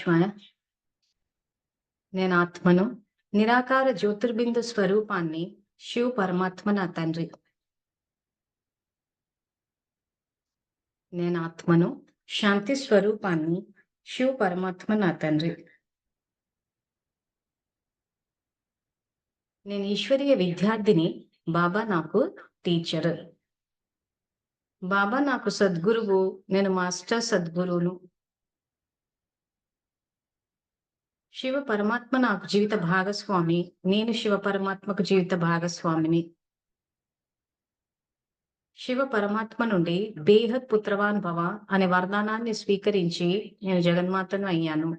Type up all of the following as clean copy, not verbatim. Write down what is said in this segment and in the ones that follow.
శివాయ. నేను ఆత్మను, నిరాకార జ్యోతిర్బిందు స్వరూపాన్ని, శివ పరమాత్మ నా తండ్రి. నేను ఆత్మను, శాంతి స్వరూపాన్ని, శివ పరమాత్మ నా తండ్రి. నేను ఈశ్వరీయ విద్యార్థిని, బాబా నాకు టీచర్. బాబా నాకు సద్గురువు, నేను మాస్టర్ సద్గురువును. శివ పరమాత్మ నాకు జీవిత భాగస్వామి, నేను శివ పరమాత్మకు జీవిత భాగస్వామిని. శివ పరమాత్మ నుండి బేహద్ పుత్రవాన్ భవ అనే వరదానాన్ని స్వీకరించి నేను జగన్మాతను అయ్యాను.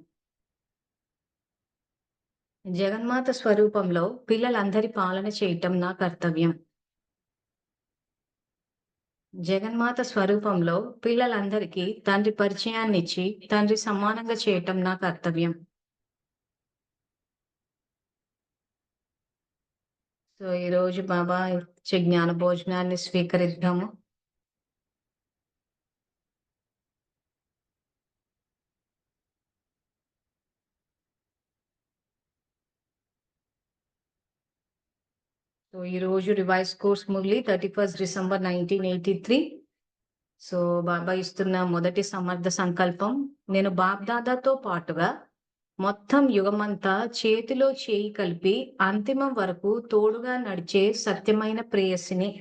జగన్మాత స్వరూపంలో పిల్లలందరి పాలన చేయటం నా కర్తవ్యం. జగన్మాత స్వరూపంలో పిల్లలందరికీ తండ్రి పరిచయాన్నిచ్చి తండ్రి సమానంగా చేయటం నా కర్తవ్యం. సో ఈ రోజు బాబా ఇచ్చే జ్ఞాన భోజనాన్ని స్వీకరిద్దాము. సో ఈ రోజు revise course Murali 31 December 1983. So Baba ఇస్తున్న మొదటి సమర్థ సంకల్పం, నేను బాబ్దాదాతో పాటుగా మొత్తం యుగమంతా చేతిలో చేయి కలిపి అంతిమం వరకు తోడుగా నడిచే సత్యమైన ప్రేయసిని.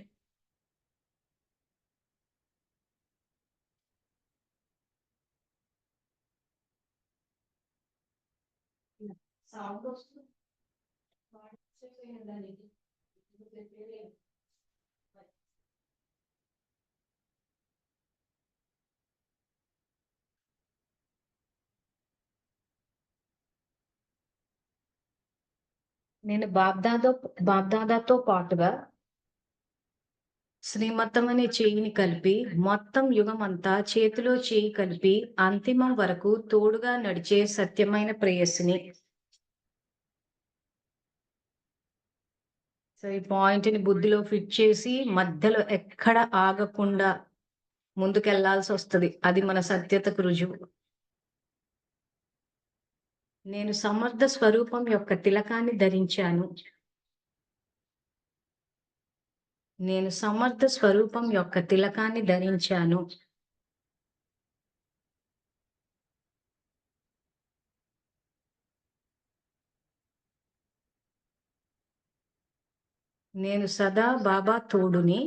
నేను బాబ్దాదాతో పాటుగా శ్రీమతం అనే చేయిని కలిపి మొత్తం యుగం అంతా చేతిలో చేయి కలిపి అంతిమం వరకు తోడుగా నడిచే సత్యమైన ప్రేయసిని. సో ఈ పాయింట్ ని బుద్ధిలో ఫిట్ చేసి మధ్యలో ఎక్కడ ఆగకుండా ముందుకెళ్లాల్సి వస్తుంది. అది మన సత్యతకు రుజువు. నేను సమర్థ స్వరూపం యొక్క తిలకాన్ని ధరించాను. నేను సమర్థ స్వరూపం యొక్క తిలకాన్ని ధరించాను. నేను సదా బాబా తోడుని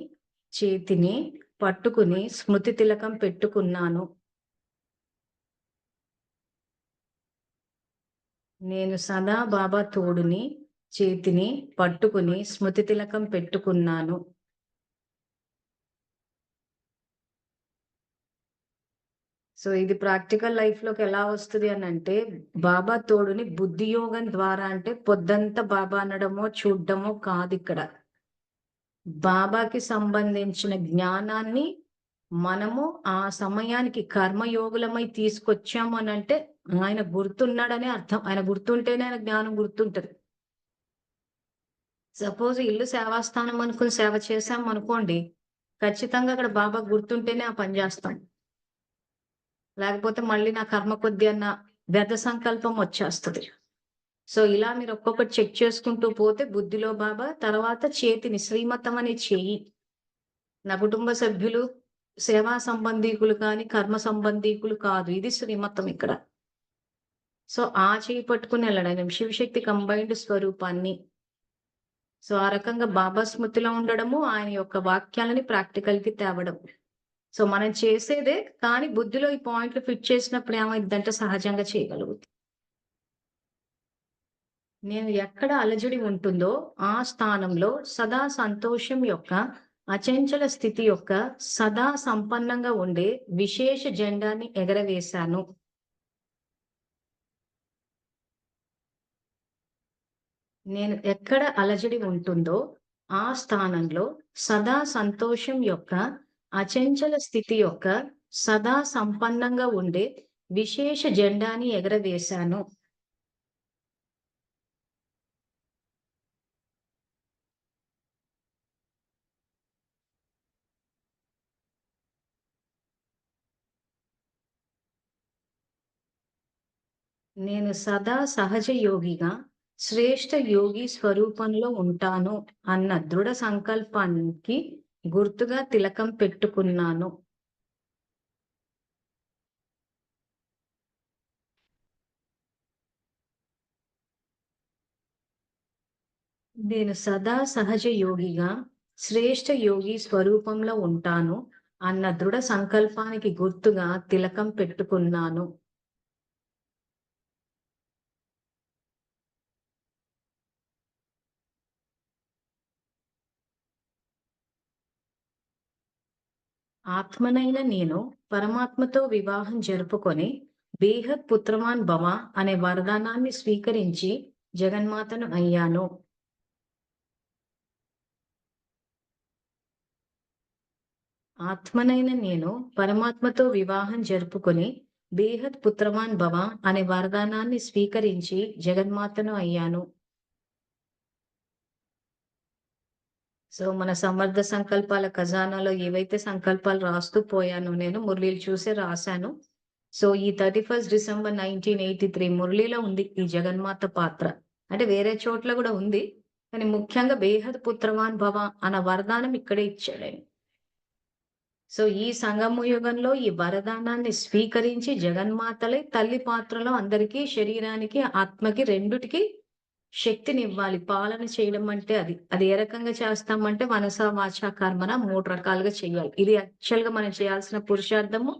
చేతిని పట్టుకుని స్మృతి తిలకం పెట్టుకున్నాను. నేను సదా బాబా తోడుని చేతిని పట్టుకుని స్మృతి తిలకం పెట్టుకున్నాను. సో ఇది ప్రాక్టికల్ లైఫ్ లోకి ఎలా వస్తుంది అని అంటే, బాబా తోడుని బుద్ధి యోగం ద్వారా, అంటే పొద్దంతా బాబా అనడమో చూడడమో కాదు. ఇక్కడ బాబాకి సంబంధించిన జ్ఞానాన్ని మనము ఆ సమయానికి కర్మయోగులమై తీసుకొచ్చాము అని అంటే ఆయన గుర్తున్నాడనే అర్థం. ఆయన గుర్తుంటేనే ఆయన జ్ఞానం గుర్తుంటది. సపోజ్ ఇల్లు సేవాస్థానం అనుకుని సేవ చేశాం అనుకోండి, ఖచ్చితంగా అక్కడ బాబా గుర్తుంటేనే ఆ పని చేస్తాం. లేకపోతే మళ్ళీ నా కర్మ కొద్ది అన్న వ్యర్థ సంకల్పం వచ్చేస్తుంది. సో ఇలా మీరు ఒక్కొక్కటి చెక్ చేసుకుంటూ పోతే బుద్ధిలో బాబా, తర్వాత చేతిని శ్రీమతం అనే చేయి. నా కుటుంబ సభ్యులు సేవా సంబంధీకులు కానీ కర్మ సంబంధీకులు కాదు, ఇది శ్రీమతం ఇక్కడ. సో ఆ చేయి పట్టుకుని వెళ్ళడం శివశక్తి కంబైన్డ్ స్వరూపాన్ని. సో ఆ రకంగా బాబా స్మృతిలో ఉండడము, ఆయన యొక్క వాక్యాలని ప్రాక్టికల్ కి తేవడం. సో మనం చేసేదే, కానీ బుద్ధిలో ఈ పాయింట్లు ఫిట్ చేసినప్పుడు ఏమైందంటే సహజంగా చేయగలుగుతాం. నేను ఎక్కడ అలజడి ఉంటుందో ఆ స్థానంలో సదా సంతోషం యొక్క అచంచల స్థితి యొక్క సదా సంపన్నంగా ఉండే విశేష జెండాని ఎగరవేశాను. నేను ఎక్కడ అలజడి ఉంటుందో ఆ స్థానంలో సదా సంతోషం యొక్క అచంచల స్థితి యొక్క సదా సంపన్నంగా ఉండే విశేష జెండాని ఎగరవేశాను. నేను సదా సహజ యోగిగా శ్రేష్ఠ యోగి స్వరూపంలో ఉంటాను అన్న దృఢ సంకల్పానికి గుర్తుగా తిలకం పెట్టుకున్నాను. నేను సదా సహజ యోగిగా శ్రేష్ఠ యోగి స్వరూపంలో ఉంటాను అన్న దృఢ సంకల్పానికి గుర్తుగా తిలకం పెట్టుకున్నాను. ఆత్మనైన నేను పరమాత్మతో వివాహం జరుపుకొని బేహద్ పుత్రవాన్ భవ అనే వరదానాన్ని స్వీకరించి జగన్మాతను అయ్యాను. ఆత్మనైన నేను పరమాత్మతో వివాహం జరుపుకొని బేహద్ పుత్రవాన్ భవ అనే వరదానాన్ని స్వీకరించి జగన్మాతను అయ్యాను. సో మన సమర్థ సంకల్పాల ఖజానాలో ఏవైతే సంకల్పాలు రాస్తూ పోయానో నేను మురళీలు చూసే రాశాను. సో ఈ 31 డిసెంబర్ 1983 మురళిలో ఉంది ఈ జగన్మాత పాత్ర. అంటే వేరే చోట్ల గూడా ఉంది. కానీ ముఖ్యంగా బేహద్ పుత్రవాన్ భవ అన్న వరదానం ఇక్కడే ఇచ్చాడాయన. సో ఈ సంగమ యుగంలో ఈ వరదానాన్ని స్వీకరించి జగన్మాతలే తల్లి పాత్రలో అందరికీ శరీరానికి, ఆత్మకి రెండిటికి శక్తినివ్వాలి. పాలన చేయడం అంటే అది. అది ఏ రకంగా చేస్తామంటే మనస, వాచ, కర్మన 3 రకాలుగా చెయ్యాలి. ఇది యాక్చువల్‌గా మనం చేయాల్సిన పురుషార్థము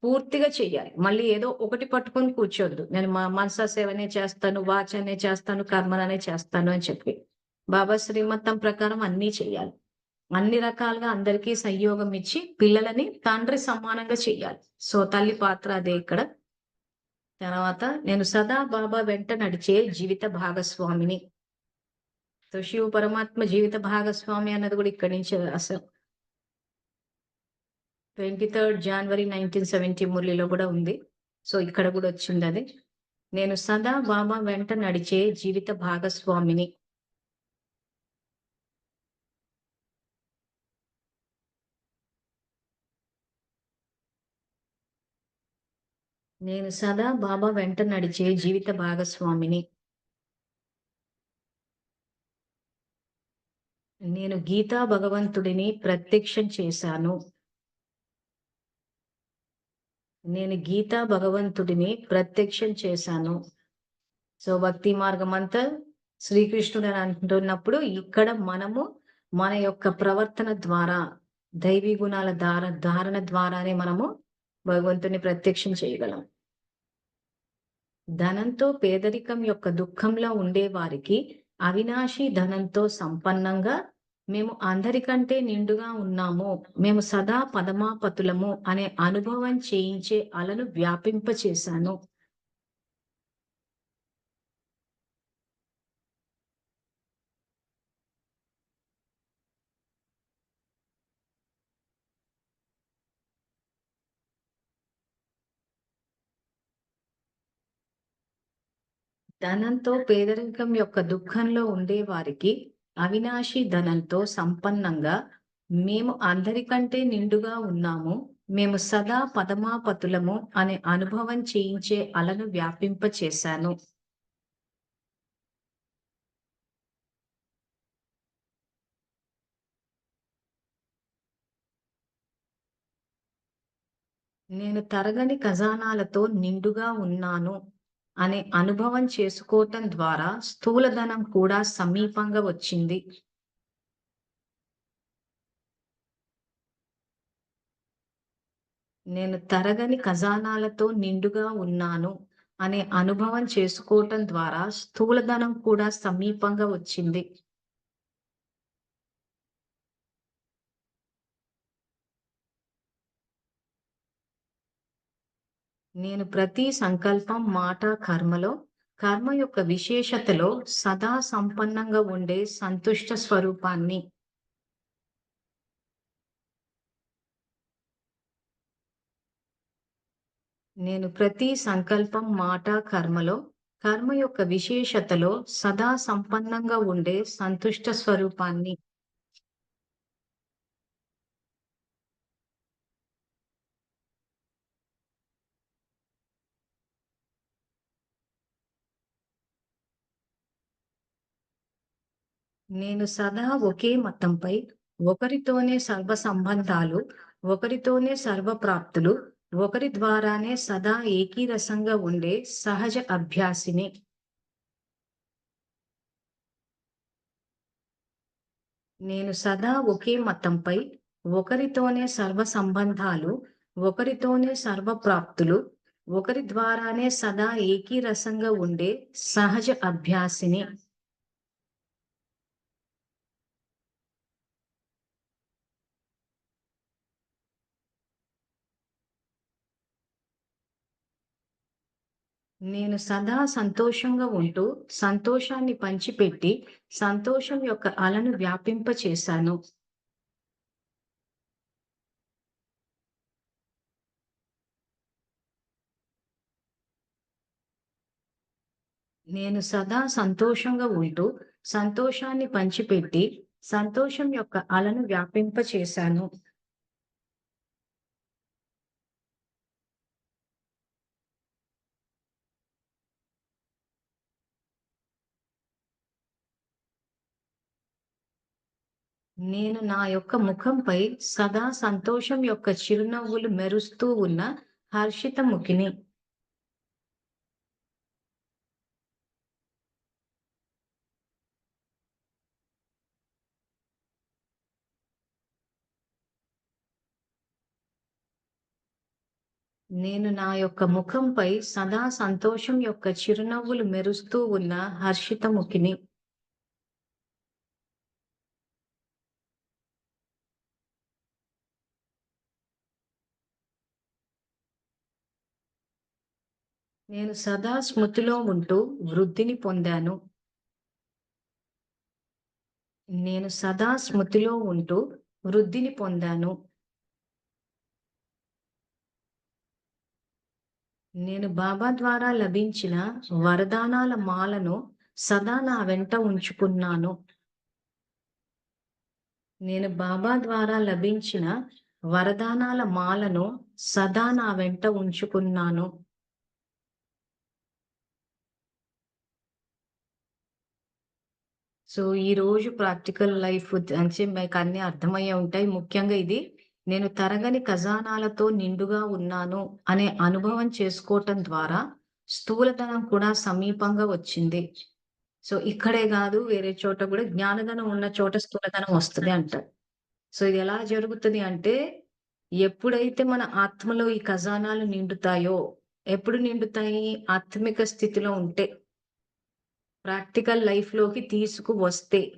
పూర్తిగా చెయ్యాలి. మళ్ళీ ఏదో ఒకటి పట్టుకొని కూర్చోద్దు. నేను మనసా సేవనే చేస్తాను, వాచనే చేస్తాను, కర్మననే చేస్తాను అని చెప్పి. బాబా శ్రీమతం ప్రకారం అన్నీ చెయ్యాలి. అన్ని రకాలుగా అందరికీ సంయోగం ఇచ్చి పిల్లలని తండ్రి సమానంగా చెయ్యాలి. సో తల్లి పాత్ర అదే ఇక్కడ. తర్వాత నేను సదా బాబా వెంట నడిచే జీవిత భాగస్వామిని. సో శివ పరమాత్మ జీవిత భాగస్వామి అన్నది కూడా ఇక్కడి నుంచి రాసాం. 23 జనవరి 1970 మురళిలో కూడా ఉంది. సో ఇక్కడ కూడా వచ్చిందది. నేను సదా బాబా వెంట నడిచే జీవిత భాగస్వామిని. నేను సదా బాబా వెంట నడిచే జీవిత భాగస్వామిని. నేను గీతా భగవంతుడిని ప్రత్యక్షం చేశాను. నేను గీతా భగవంతుడిని ప్రత్యక్షం చేశాను. సో భక్తి మార్గమంతా శ్రీకృష్ణుడు అని అంటున్నప్పుడు ఇక్కడ మనము మన యొక్క ప్రవర్తన ద్వారా దైవీ గుణాల ధారణ ద్వారానే మనము భగవంతుని ప్రత్యక్షం చేయగలం. ధనంతో పేదరికం యొక్క దుఃఖంలో ఉండే వారికి అవినాశి ధనంతో సంపన్నంగా మేము అందరికంటే నిండుగా ఉన్నాము. మేము సదా పదమాపతులము అనే అనుభవం చేయించే అలను వ్యాపింపచేశాను. ధనంతో పేదరికం యొక్క దుఃఖంలో ఉండే వారికి అవినాశి ధనంతో సంపన్నంగా మేము అందరికంటే నిండుగా ఉన్నాము. మేము సదా పదమాపతులము అనే అనుభవం చేయించే అలను వ్యాపింపచేశాను. నేను తరగని ఖజానాలతో నిండుగా ఉన్నాను అనే అనుభవం చేసుకోవటం ద్వారా స్థూలధనం కూడా సమీపంగా వచ్చింది. నేను తరగని ఖజానాలతో నిండుగా ఉన్నాను అనే అనుభవం చేసుకోవటం ద్వారా స్థూలధనం కూడా సమీపంగా వచ్చింది. నేను ప్రతి సంకల్పం, మాట, కర్మలో కర్మ యొక్క విశేషతలో సదా సంపన్నంగా ఉండే సంతుష్ట స్వరూపాన్ని. నేను ప్రతి సంకల్పం, మాట, కర్మలో కర్మ యొక్క విశేషతలో సదా సంపన్నంగా ఉండే సంతుష్ట స్వరూపాన్ని. నేను సదా ఒకే మతంపై, ఒకరితోనే సర్వ సంబంధాలు, ఒకరితోనే సర్వప్రాప్తులు, ఒకరి ద్వారానే సదా ఏకీరసంగా ఉండే సహజ అభ్యాసిని. నేను సదా ఒకే మతంపై, ఒకరితోనే సర్వ సంబంధాలు, ఒకరితోనే సర్వప్రాప్తులు, ఒకరి ద్వారానే సదా ఏకీరసంగా ఉండే సహజ అభ్యాసిని. నేను సదా సంతోషంగా ఉంటూ, సంతోషాన్ని పంచిపెట్టి, సంతోషం యొక్క అలను వ్యాపింపచేశాను. నేను సదా సంతోషంగా ఉంటూ, సంతోషాన్ని పంచిపెట్టి, సంతోషం యొక్క అలను వ్యాపింపచేశాను. నేను నా యొక్క ముఖంపై సదా సంతోషం యొక్క చిరునవ్వులు మెరుస్తూ ఉన్న హర్షిత ముఖిని. నేను నా యొక్క ముఖంపై సదా సంతోషం యొక్క చిరునవ్వులు మెరుస్తూ ఉన్న హర్షిత ముఖిని. నేను సదా స్మృతిలో ఉంటూ వృద్ధిని పొందాను. నేను సదా స్మృతిలో ఉంటూ వృద్ధిని పొందాను. నేను బాబా ద్వారా లభించిన వరదానాల మాలను సదా నా వెంట ఉంచుకున్నాను. నేను బాబా ద్వారా లభించిన వరదానాల మాలను సదా నా వెంట ఉంచుకున్నాను. సో, ఈరోజు ప్రాక్టికల్ లైఫ్ అంటే మీకన్నీ అర్థమయ్యే ఉంటాయి. ముఖ్యంగా ఇది నేను తరగని ఖజానాలతో నిండుగా ఉన్నాను అనే అనుభవం చేసుకోవటం ద్వారా స్థూలధనం కూడా సమీపంగా వచ్చింది. సో, ఇక్కడే గాదు వేరే చోట గూడా జ్ఞానధనం ఉన్న చోట స్థూలధనం వస్తది అంటారు. సో, ఇది ఎలా జరుగుతది అంటే, ఎప్పుడైతే మన ఆత్మలో ఈ ఖజానాలు నిండుతాయో, ఎప్పుడు నిండుతాయి? ఆత్మిక స్థితిలో ఉంటే. ప్రాక్టికల్ లైఫ్‌లోకి తీసుకువస్తే.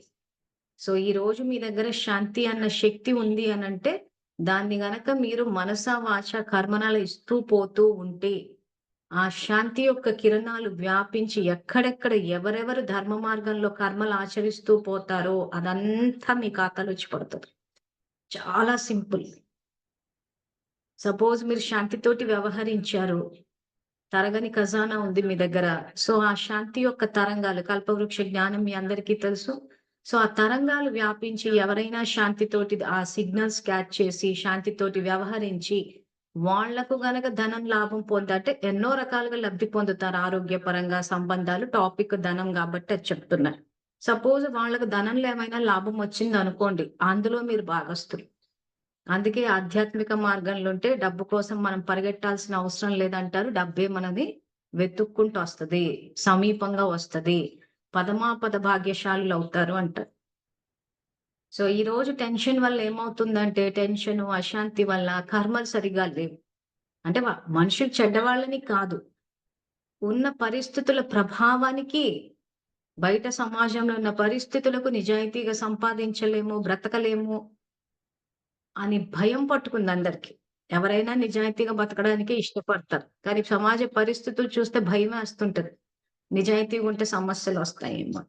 సో, ఈరోజు మీ దగ్గర శాంతి అన్న శక్తి ఉంది అనంటే, దాన్ని గనక మీరు మనస, వాచ, కర్మణాలు ఇస్తూ పోతూ ఉంటే, ఆ శాంతి యొక్క కిరణాలు వ్యాపించి ఎక్కడెక్కడ ఎవరెవరు ధర్మ మార్గంలో కర్మలు ఆచరిస్తూ పోతారో, అదంతా మీ ఖాతాలో వచ్చి పడతది. చాలా సింపుల్. సపోజ్ మీరు శాంతితోటి వ్యవహరించారు. తరగని ఖజానా ఉంది మీ దగ్గర. సో, ఆ శాంతి యొక్క తరంగాలు కల్పవృక్ష జ్ఞానం మీ అందరికీ తెలుసు. సో, ఆ తరంగాలు వ్యాపించి ఎవరైనా శాంతితోటి ఆ సిగ్నల్స్ క్యాచ్ చేసి, శాంతితోటి వ్యవహరించి, వాళ్లకు గనక ధనం లాభం అంటే ఎన్నో రకాలుగా లబ్ధి పొందుతారు. ఆరోగ్యపరంగా, సంబంధాలు టాపిక్ ధనం గాబట్టి అది చెప్తున్నా. సపోజ్ వాళ్ళకి ధనంలో ఏమైనా లాభం వచ్చిందనుకోండి. అందులో మీరు భాగస్తులు. అందుకే ఆధ్యాత్మిక మార్గంలో ఉంటే డబ్బు కోసం మనం పరిగెట్టాల్సిన అవసరం లేదంటారు. డబ్బే మనది వెతుక్కుంటూ వస్తది. సమీపంగా వస్తది. పదమాపద భాగ్యశాలులవుతారు అంటారు. సో, ఈరోజు టెన్షన్ వల్ల ఏమవుతుందంటే టెన్షను, అశాంతి వల్ల కర్మలు సరిగ్గా లేవు. అంటే మనుషులు చెడ్డవాళ్ళని కాదు. ఉన్న పరిస్థితుల ప్రభావానికి బయట సమాజంలో ఉన్న పరిస్థితులకు నిజాయితీగా సంపాదించలేము, బ్రతకలేము అని భయం పట్టుకుందందరికి. ఎవరైనా నిజాయితీగా బతకడానికే ఇష్టపడతారు. కానీ సమాజ పరిస్థితులు చూస్తే భయమేస్తుంటది. నిజాయితీగా ఉంటే సమస్యలొస్తాయేమో.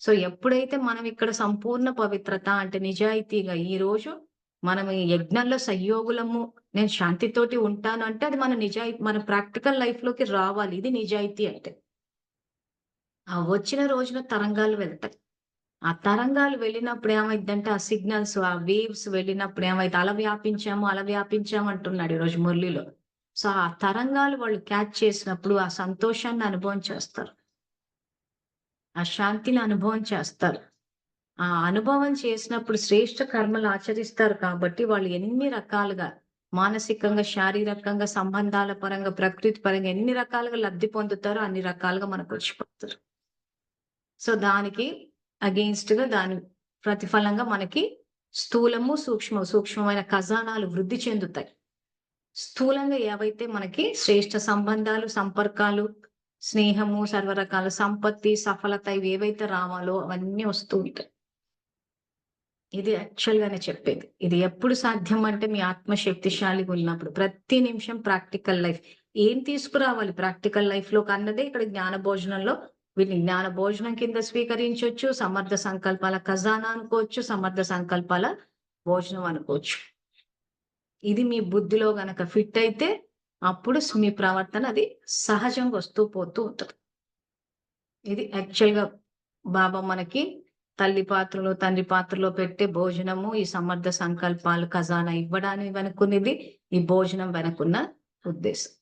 సో, ఎప్పుడైతే మనం ఇక్కడ సంపూర్ణ పవిత్రత అంటే నిజాయితీగా ఈరోజు మనం ఈ యజ్ఞంలో సంయోగులము, నేను శాంతితోటి ఉంటాను అంటే అది మన ప్రాక్టికల్ లైఫ్‌లోకి రావాలి. ఇది నిజాయితీ అంటే. ఆ వచ్చిన రోజున తరంగాలు వెళ్తాయి. ఆ తరంగాలు వెళ్ళినప్పుడు ఏమైద్దంటే, ఆ సిగ్నల్స్, ఆ వేవ్స్ వెళ్ళినప్పుడు ఏమైద్ది అల వ్యాపించాము అంటున్నాడు ఈరోజు మురళిలో. సో, ఆ తరంగాలు వాళ్ళు క్యాచ్ చేసినప్పుడు ఆ సంతోషాన్ని అనుభవం చేస్తారు. ఆ శాంతిని అనుభవం చేస్తారు. ఆ అనుభవం చేసినప్పుడు శ్రేష్ఠ కర్మలు ఆచరిస్తారు కాబట్టి వాళ్ళు ఎన్ని రకాలుగా మానసికంగా, శారీరకంగా, సంబంధాల పరంగా, ప్రకృతి పరంగా ఎన్ని రకాలుగా లబ్ధి పొందుతారో అన్ని రకాలుగా మనకు వచ్చిపోతారు. సో దానికి అగెయిన్స్ట్‌గా దాని ప్రతిఫలంగా మనకి స్థూలము, సూక్ష్మమైన ఖజానాలు వృద్ధి చెందుతాయి. స్థూలంగా ఏవైతే మనకి శ్రేష్ఠ సంబంధాలు, సంపర్కాలు, స్నేహము, సర్వరకాల సంపత్తి, సఫలత ఇవేవైతే రావాలో అవన్నీ వస్తూ ఉంటాయి. ఇది యాక్చువల్‌గానే చెప్పేది. ఇది ఎప్పుడు సాధ్యం అంటే మీ ఆత్మ శక్తిశాలిగా ఉన్నప్పుడు. ప్రతి నిమిషం ప్రాక్టికల్ లైఫ్. ఏం తీసుకురావాలి ప్రాక్టికల్ లైఫ్‌లోకి అన్నదే ఇక్కడ జ్ఞాన భోజనంలో వీటిని జ్ఞాన భోజనం కింద స్వీకరించొచ్చు. సమర్థ సంకల్పాల ఖజానా అనుకోవచ్చు. సమర్థ సంకల్పాల భోజనం అనుకోవచ్చు. ఇది మీ బుద్ధిలో గనక ఫిట్ అయితే అప్పుడు మీ ప్రవర్తన అది సహజంగా వస్తూ పోతూ ఉంటది. ఇది యాక్చువల్‌గా బాబా మనకి తల్లి పాత్రలో, తండ్రి పాత్రలో పెట్టే భోజనము, ఈ సమర్థ సంకల్పాలు ఖజానా ఇవ్వడానికి వెనకున్నది ఈ భోజనం వెనకున్న ఉద్దేశం.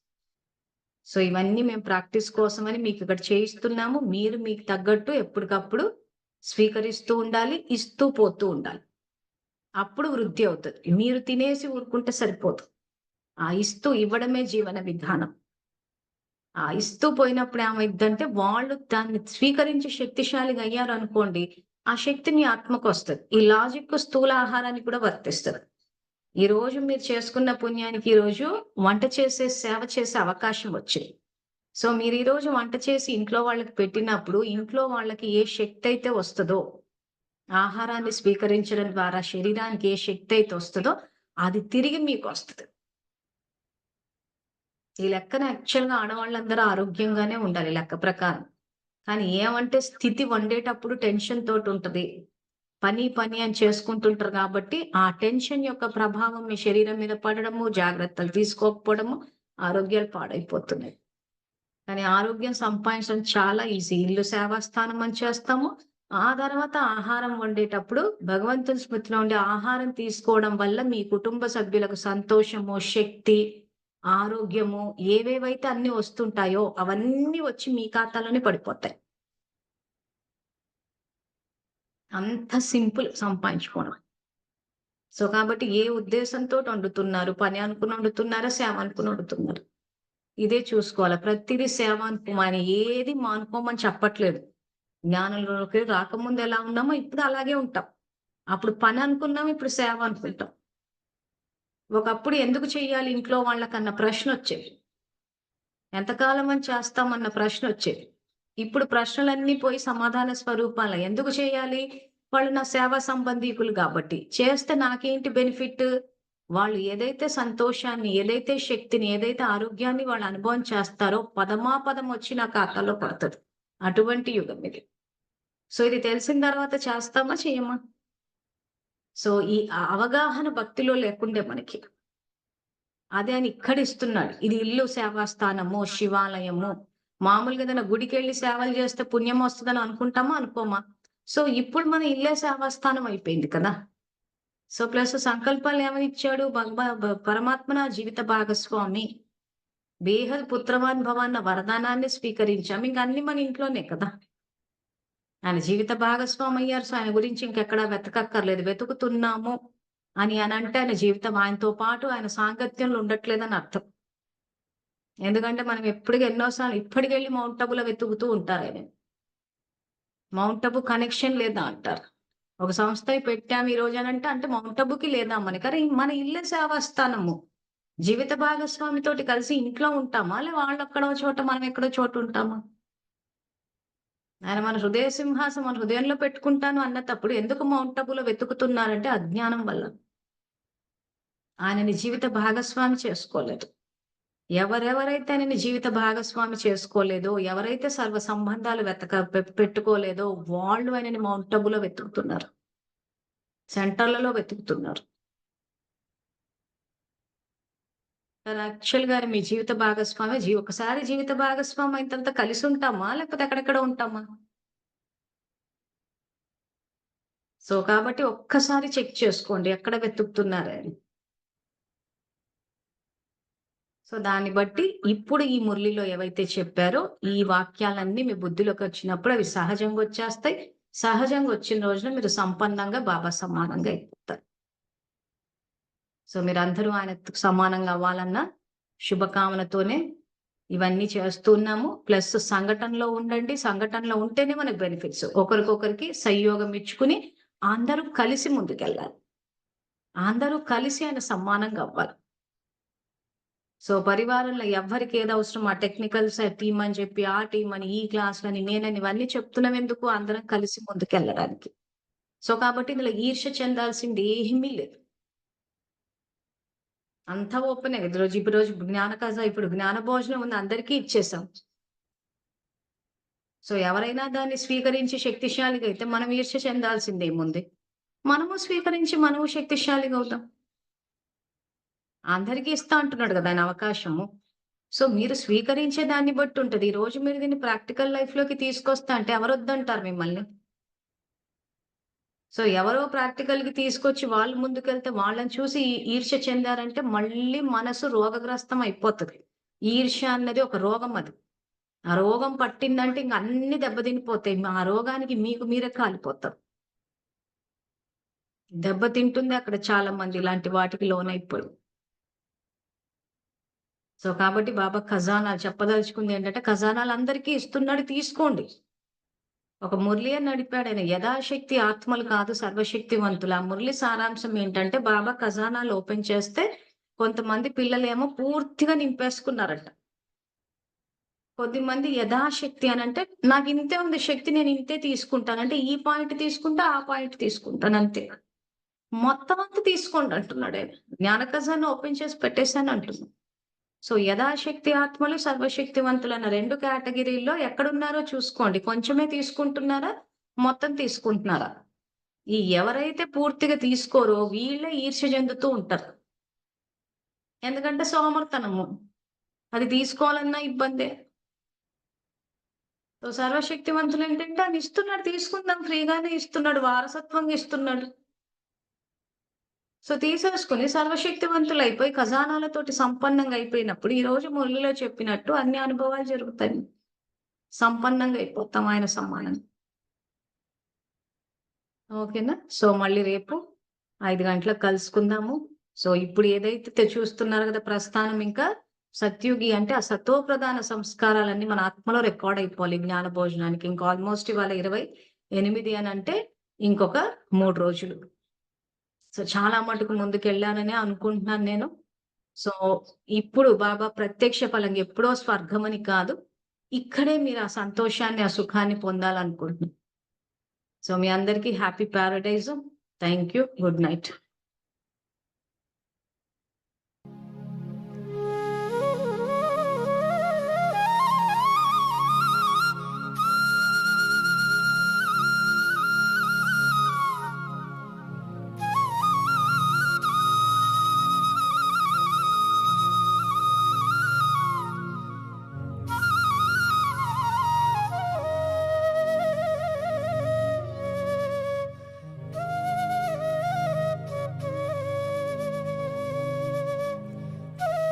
సో ఇవన్నీ మేము ప్రాక్టీస్ కోసమని మీకు ఇక్కడ చేయిస్తున్నాము. మీరు మీకు తగ్గట్టు ఎప్పటికప్పుడు స్వీకరిస్తూ ఉండాలి, ఇస్తూ పోతూ ఉండాలి. అప్పుడు వృద్ధి అవుతది. మీరు తినేసి ఊరుకుంటే సరిపోదు. ఆ ఇస్తూ ఇవ్వడమే జీవన విధానం. ఆ ఇస్తూ పోయినప్పుడు ఏమైద్దంటే వాళ్ళు దాన్ని స్వీకరించే శక్తిశాలిగా అయ్యారనుకోండి, ఆ శక్తి మీ ఆత్మకొస్తది. ఈ లాజిక్ స్థూల ఆహారానికి కూడా వర్తిస్తది. ఈరోజు మీరు చేసుకున్న పుణ్యానికి ఈరోజు వంట చేసే, సేవ చేసే అవకాశం వచ్చింది. సో మీరు ఈరోజు వంట చేసి ఇంట్లో వాళ్ళకి పెట్టినప్పుడు, ఇంట్లో వాళ్ళకి ఏ శక్తి అయితే వస్తదో, ఆహారాన్ని స్వీకరించడం ద్వారా శరీరానికి ఏ శక్తి అయితే వస్తదో, అది తిరిగి మీకొస్తది. ఈ లెక్కన యాక్చువల్‌గా ఆడవాళ్ళందరూ ఆరోగ్యంగానే ఉండాలి లెక్క ప్రకారం. కానీ ఏమంటే స్థితి వండేటప్పుడు టెన్షన్ తోటుంటది. పని అని చేసుకుంటుంటారు కాబట్టి, ఆ టెన్షన్ యొక్క ప్రభావం మీ శరీరం మీద పడడము, జాగ్రత్తలు తీసుకోకపోవడము, ఆరోగ్యాలు పాడైపోతున్నాయి. కానీ ఆరోగ్యం సంపాదించడం చాలా ఈజీ. ఇల్లు సేవాస్థానం అని చేస్తాము. ఆ తర్వాత ఆహారం వండేటప్పుడు భగవంతుని స్మృతిలో ఉండే ఆహారం తీసుకోవడం వల్ల మీ కుటుంబ సభ్యులకు సంతోషము, శక్తి, ఆరోగ్యము ఏవేవైతే అన్నీ వస్తుంటాయో అవన్నీ వచ్చి మీ ఖాతాలోనే పడిపోతాయి. అంత సింపుల్ సంపాదించుకోవడం. సో, కాబట్టి ఏ ఉద్దేశంతోటి వండుతున్నారు? పని అనుకుని వండుతున్నారా? సేవ అనుకుని వండుతున్నారు? ఇదే చూసుకోవాలి. ప్రతిదీ సేవ అనుకోమని ఏది మానుకోమని చెప్పట్లేదు. జ్ఞానంలోకి రాకముందు ఎలా ఉన్నామో ఇప్పుడు అలాగే ఉంటాం. అప్పుడు పని అనుకున్నాం, ఇప్పుడు సేవ అనుకుంటాం. ఒకప్పుడు ఎందుకు చెయ్యాలి ఇంట్లో వాళ్ళకన్న ప్రశ్నొచ్చేది. ఎంతకాలం అని చేస్తామన్న ప్రశ్నొచ్చేది. ఇప్పుడు ప్రశ్నలన్నీ పోయి సమాధాన స్వరూపాలే. ఎందుకు చేయాలి? వాళ్ళు నా సేవా సంబంధీకులు గాబట్టి. చేస్తే నాకేంటి బెనిఫిట్? వాళ్ళు ఏదైతే సంతోషాన్ని, ఏదైతే శక్తిని, ఏదైతే ఆరోగ్యాన్ని వాళ్ళు అనుభవం చేస్తారో పదమాపదం వచ్చి నా ఖాతాలో పడతది. అటువంటి యుగం ఇది. సో, ఇది తెలిసిన తర్వాత చేస్తామా? చెయ్యమా? సో, ఈ అవగాహన భక్తిలో లేకుండే మనకి. అదే ఆయన ఇక్కడిస్తున్నాడు. ఇది ఇల్లు సేవాస్థానము, శివాలయము. మామూలుగా ఏదైనా గుడికెళ్ళి సేవలు చేస్తే పుణ్యం వస్తదని అనుకుంటామా? అనుకోమా? సో, ఇప్పుడు మన ఇల్లే సేవాస్థానం అయిపోయింది కదా! సో, ప్లస్ సంకల్పాలు ఏమని ఇచ్చాడు? పరమాత్మ నా జీవిత భాగస్వామి. బేహద్ పుత్రవాన్ భవ అన్న వరదానాన్ని స్వీకరించాం. ఇంక అన్నీ మన ఇంట్లోనే కదా! ఆయన జీవిత భాగస్వామి అయ్యారు. సో, ఆయన గురించి ఇంకెక్కడా వెతకక్కర్లేదు. వెతుకుతున్నాము అనంటే ఆయన జీవితం ఆయనతో పాటు ఆయన సాంగత్యంలో ఉండట్లేదని అర్థం. ఎందుకంటే మనం ఎప్పటికి ఎన్నో సార్లు ఇప్పటికెళ్ళి మౌంట్ ఆబులో వెతుకుతూ ఉంటారాయన. మౌంట్ ఆబు కనెక్షన్ లేదా అంటారు. ఒక సంస్థ పెట్టాము ఈ రోజనంటే అంటే మౌంట్ ఆబుకి లేదా మనకి. అరే మన ఇల్లే సేవాస్థానము. జీవిత భాగస్వామితోటి కలిసి ఇంట్లో ఉంటామా? వాళ్ళెక్కడో చోట మనం ఎక్కడో చోట ఉంటామా? ఆయన మన హృదయ సింహాసనం మన హృదయంలో పెట్టుకుంటాను అన్నటప్పుడు ఎందుకు మౌంట్ ఆబులో వెతుకుతున్నారంటే అజ్ఞానం వల్ల. ఆయనని జీవిత భాగస్వామి చేసుకోలేదు. ఎవరెవరైతే ఆయనని జీవిత భాగస్వామి చేసుకోలేదో, ఎవరైతే సర్వ సంబంధాలు పెట్టుకోలేదో వాళ్ళు ఆయనని మౌంట్ ఆబులో వెతుకుతున్నారు. సెంటర్‌లలో వెతుకుతున్నారు. కానీ యాక్చువల్‌గా మీ జీవిత భాగస్వామి ఒకసారి జీవిత భాగస్వామి అయిన తర్వాత కలిసి ఉంటామా? లేకపోతే ఎక్కడెక్కడ ఉంటామా? సో, కాబట్టి ఒక్కసారి చెక్ చేసుకోండి ఎక్కడ వెతుకుతున్నారని. సో, దాన్ని బట్టి ఇప్పుడు ఈ మురళిలో ఏవైతే చెప్పారో, ఈ వాక్యాలన్నీ మీ బుద్ధిలోకొచ్చినప్పుడు అవి సహజంగా వచ్చేస్తాయి. సహజంగా వచ్చిన రోజున మీరు సంపన్నంగా బాబా సమానంగా అయిపోతారు. సో మీరందరూ ఆయనతో సమానంగా అవ్వాలన్న శుభకామనతోనే ఇవన్నీ చేస్తున్నాము. ప్లస్ సంఘటనలో ఉండండి. సంఘటనలో ఉంటేనే మనకు బెనిఫిట్స్. ఒకరికొకరికి సహయోగం ఇచ్చుకుని అందరూ కలిసి ముందుకెళ్ళాలి. అందరూ కలిసి ఆయన సమానంగా అవ్వాలి. సో పరివారంలో ఎవ్వరికి ఏది అవసరం ఆ టెక్నికల్ టీమ్ అని చెప్పి, ఆ టీమ్ అని, ఈ క్లాస్‌లని, నేనని ఇవన్నీ చెప్తున్నామెందుకు? అందరం కలిసి ముందుకెళ్ళడానికి. సో కాబట్టి ఇందులో ఈర్ష్య చెందాల్సింది ఏమీ లేదు. అంతా ఓపెనే. ఇప్పుడు రోజు ఇప్పుడు జ్ఞాన భోజనం ఉంది. అందరికీ ఇచ్చేసాం. సో ఎవరైనా దాన్ని స్వీకరించి శక్తిశాలిగా అయితే మనం ఈర్ష్య చెందాల్సిందేముంది? మనము స్వీకరించి మనము శక్తిశాలిగా అవుదాం. అందరికీ ఇస్తా అంటున్నాడు గదా! ఆయన అవకాశము. సో మీరు స్వీకరించే దాన్ని బట్టి ఉంటది. ఈరోజు మీరు దీన్ని ప్రాక్టికల్ లైఫ్‌లోకి తీసుకొస్తా అంటే ఎవరొద్దంటారు మిమ్మల్ని? సో ఎవరో ప్రాక్టికల్‌కి తీసుకొచ్చి వాళ్ళు ముందుకెళ్తే వాళ్ళని చూసి ఈర్ష్య చెందారంటే మళ్ళీ మనసు రోగగ్రస్తం అయిపోతది. ఈర్ష్య అన్నది ఒక రోగం అది. ఆ రోగం పట్టిందంటే ఇంక అన్నీ దెబ్బతినిపోతాయి. ఆ రోగానికి మీకు మీరే కాలిపోతారు. దెబ్బతింటుంది అక్కడ చాలా మంది ఇలాంటి వాటికి లోనైపోయి. సో కాబట్టి బాబా ఖజానాలు చెప్పదలుచుకుంది ఏంటంటే ఖజానాలు అందరికీ ఇస్తున్నాడు తీసుకోండి. ఒక మురళి అని నడిపాడాయన. యథాశక్తి ఆత్మలు కాదు సర్వశక్తివంతులు. ఆ మురళి సారాంశం ఏంటంటే బాబా ఖజానాలు ఓపెన్ చేస్తే కొంతమంది పిల్లలేమో పూర్తిగా నింపేసుకున్నారట. కొద్దిమంది యథాశక్తి అనంటే నాకింతే ఉంది శక్తి నేను ఇంతే తీసుకుంటాను. అంటే ఈ పాయింట్ తీసుకుంటా, ఆ పాయింట్ తీసుకుంటాను అంతే. మొత్తం అంతా తీసుకోండి అంటున్నాడాయన. జ్ఞాన ఖజానా ఓపెన్ చేసి పెట్టేసాను అంటున్నాడు. సో యథాశక్తి ఆత్మలు, సర్వశక్తివంతులన్న 2 కేటగిరీల్లో ఎక్కడున్నారో చూసుకోండి. కొంచెమే తీసుకుంటున్నారా? మొత్తం తీసుకుంటున్నారా? ఈ ఎవరైతే పూర్తిగా తీసుకోరో వీళ్ళే ఈర్ష్య చెందుతూ ఉంటారు. ఎందుకంటే సోమరితనము. అది తీసుకోవాలన్నా ఇబ్బందే. సో సర్వశక్తివంతులేంటంటే ఆయన ఇస్తున్నాడు తీసుకుందాం ఫ్రీగానే ఇస్తున్నాడు. వారసత్వంగా ఇస్తున్నాడు. సో తీసేసుకొని సర్వశక్తివంతులైపోయి ఖజానాలతోటి సంపన్నంగా అయిపోయినప్పుడు ఈరోజు మురళిలో చెప్పినట్టు అన్ని అనుభవాలు జరుగుతాయి. సంపన్నంగా అయిపోతాం ఆయన సమానంగా. ఓకేనా? సో మళ్ళీ రేపు 5 గంటలకు కలుసుకుందాము. సో ఇప్పుడు ఏదైతే చూస్తున్నారో కదా ప్రస్థానం ఇంకా సత్యుగి అంటే ఆ సతోప్రధాన సంస్కారాలన్నీ మన ఆత్మలో రికార్డ్ అయిపోవాలి జ్ఞాన భోజనానికి. ఇంకా ఆల్మోస్ట్ ఇవాళ 28 అనంటే ఇంకొక 3 రోజులు. సో చాలా మటుకు ముందుకెళ్ళాననే అనుకుంటున్నాను నేను. సో ఇప్పుడు బాబా ప్రత్యక్ష ఫలం ఎప్పుడో స్వర్గమని కాదు. ఇక్కడే మీరు ఆ సంతోషాన్ని, ఆ సుఖాన్ని పొందాలనుకుంటున్నాను. సో మీ అందరికీ happy paradise. Thank you. Good night.